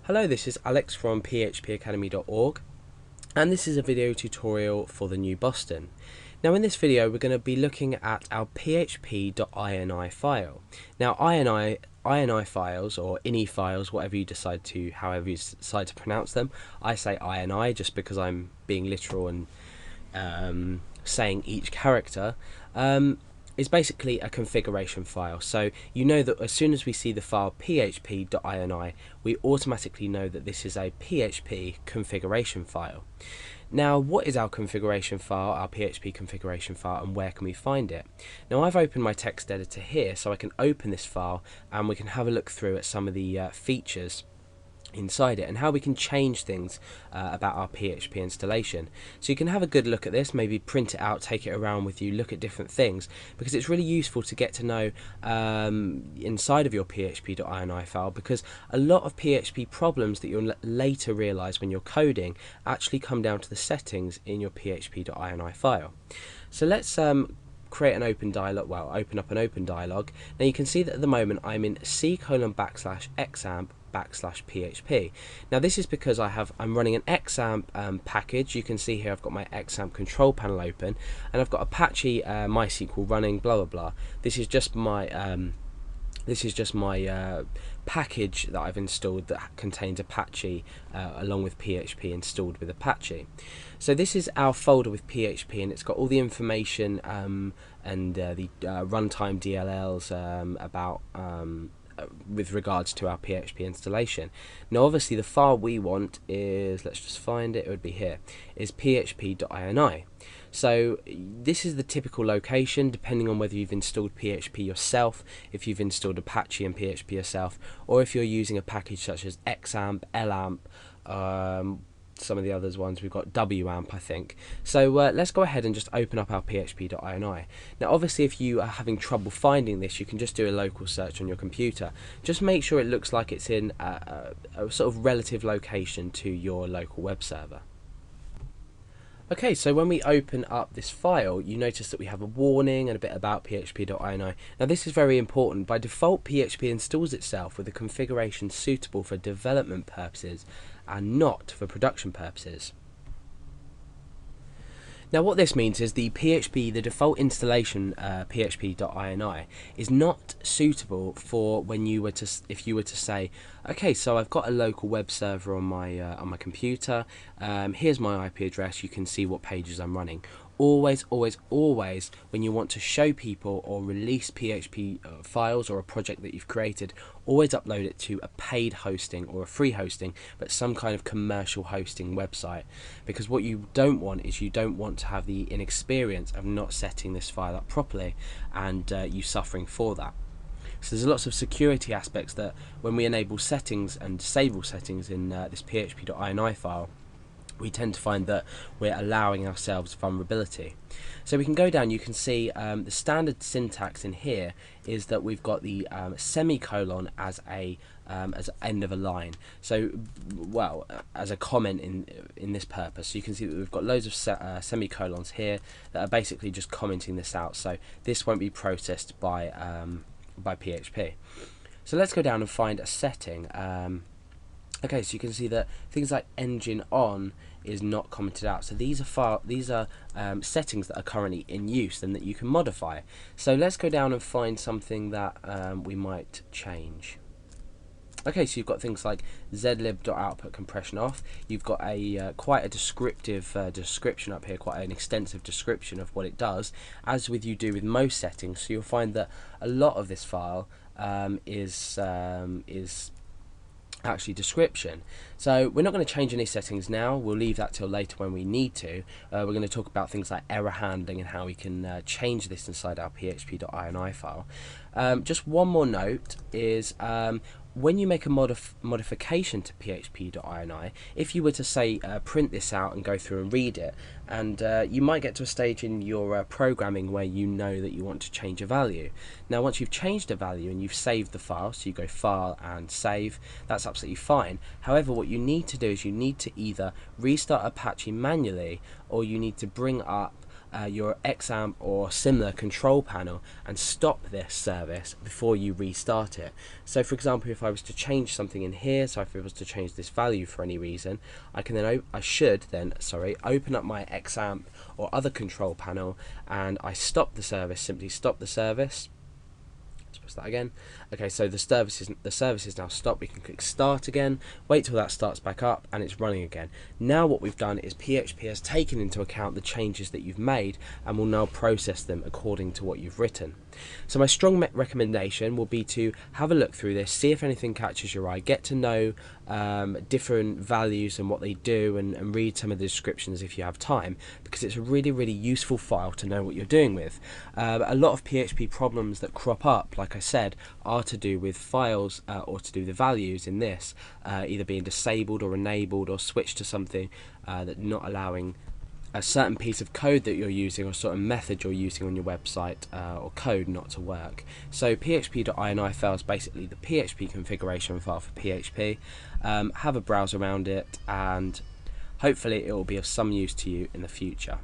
Hello, this is Alex from phpacademy.org, and this is a video tutorial for the new Boston. Now in this video we're going to be looking at our php.ini file. Now ini files, or ini files, however you decide to pronounce them. I say ini just because I'm being literal and saying each character. Is basically a configuration file. So you know that as soon as we see the file php.ini, we automatically know that this is a PHP configuration file. Now, what is our configuration file, our PHP configuration file, and where can we find it? Now, I've opened my text editor here, so I can open this file and we can have a look through at some of the features inside it and how we can change things about our PHP installation. So you can have a good look at this, maybe print it out, take it around with you, look at different things, because it's really useful to get to know inside of your php.ini file, because a lot of PHP problems that you'll later realize when you're coding actually come down to the settings in your php.ini file. So let's create an open dialog, open up an open dialog. Now you can see that at the moment I'm in c:\\examp/php. Now this is because I'm running an examp package. You can see here I've got my examp control panel open, and I've got Apache MySQL running, blah blah blah. This is just my package that I've installed that contains Apache along with PHP installed with Apache. So this is our folder with PHP, and it's got all the information and the runtime DLLs about with regards to our PHP installation. Now obviously the file we want is, let's just find it, it would be here, is php.ini. So this is the typical location depending on whether you've installed PHP yourself, if you've installed Apache and PHP yourself, or if you're using a package such as xamp, lamp, some of the others ones, we've got wamp, I think. So let's go ahead and just open up our php.ini. Now obviously if you are having trouble finding this, you can just do a local search on your computer. Just make sure it looks like it's in a sort of relative location to your local web server. Okay, so when we open up this file, you notice that we have a warning and a bit about php.ini. Now this is very important. By default, PHP installs itself with a configuration suitable for development purposes and not for production purposes. Now what this means is the default installation php.ini is not suitable for when you were to, if you were to say, okay, so I've got a local web server on my computer. Here's my IP address. You can see what pages I'm running. Always, always, always, when you want to show people or release PHP files or a project that you've created, always upload it to a paid hosting or a free hosting, but some kind of commercial hosting website. Because what you don't want is you don't want to have the inexperience of not setting this file up properly and you suffering for that. So there's lots of security aspects that when we enable settings and disable settings in this php.ini file, we tend to find that we're allowing ourselves vulnerability. So we can go down, you can see the standard syntax in here is that we've got the semicolon as end of a line. So, well, as a comment in this purpose. So you can see that we've got loads of semicolons here that are basically just commenting this out. So this won't be processed by PHP. So let's go down and find a setting. Okay, so you can see that things like engine on is not commented out. So these are settings that are currently in use and that you can modify. So let's go down and find something that we might change. Okay, so you've got things like zlib.output compression off. You've got a quite a descriptive description up here, quite an extensive description of what it does, as you do with most settings. So you'll find that a lot of this file is actually description. So we're not going to change any settings now. We'll leave that till later when we need to. We're going to talk about things like error handling and how we can change this inside our php.ini file. Just one more note is when you make a modification to php.ini, if you were to say print this out and go through and read it, and you might get to a stage in your programming where you know that you want to change a value. Now once you've changed a value and you've saved the file, so you go file and save, that's absolutely fine. However, what you need to do is you need to either restart Apache manually, or you need to bring up your XAMPP or similar control panel and stop this service before you restart it. So for example, if I was to change something in here, so if I was to change this value for any reason, I can then open up my XAMPP or other control panel, and I stop the service, simply stop the service. Let's press that again. Okay, so the service is now stopped. We can click start again, wait till that starts back up, and it's running again. Now what we've done is PHP has taken into account the changes that you've made and will now process them according to what you've written. So my strong recommendation will be to have a look through this, see if anything catches your eye, get to know different values and what they do, and read some of the descriptions if you have time, because it's a really, really useful file to know what you're doing with. A lot of PHP problems that crop up, like I said, are to do with files or to do with the values in this, either being disabled or enabled or switched to something that not allowing a certain piece of code that you're using or certain method you're using on your website or code not to work. So php.ini file is basically the PHP configuration file for PHP. Have a browse around it, and hopefully it will be of some use to you in the future.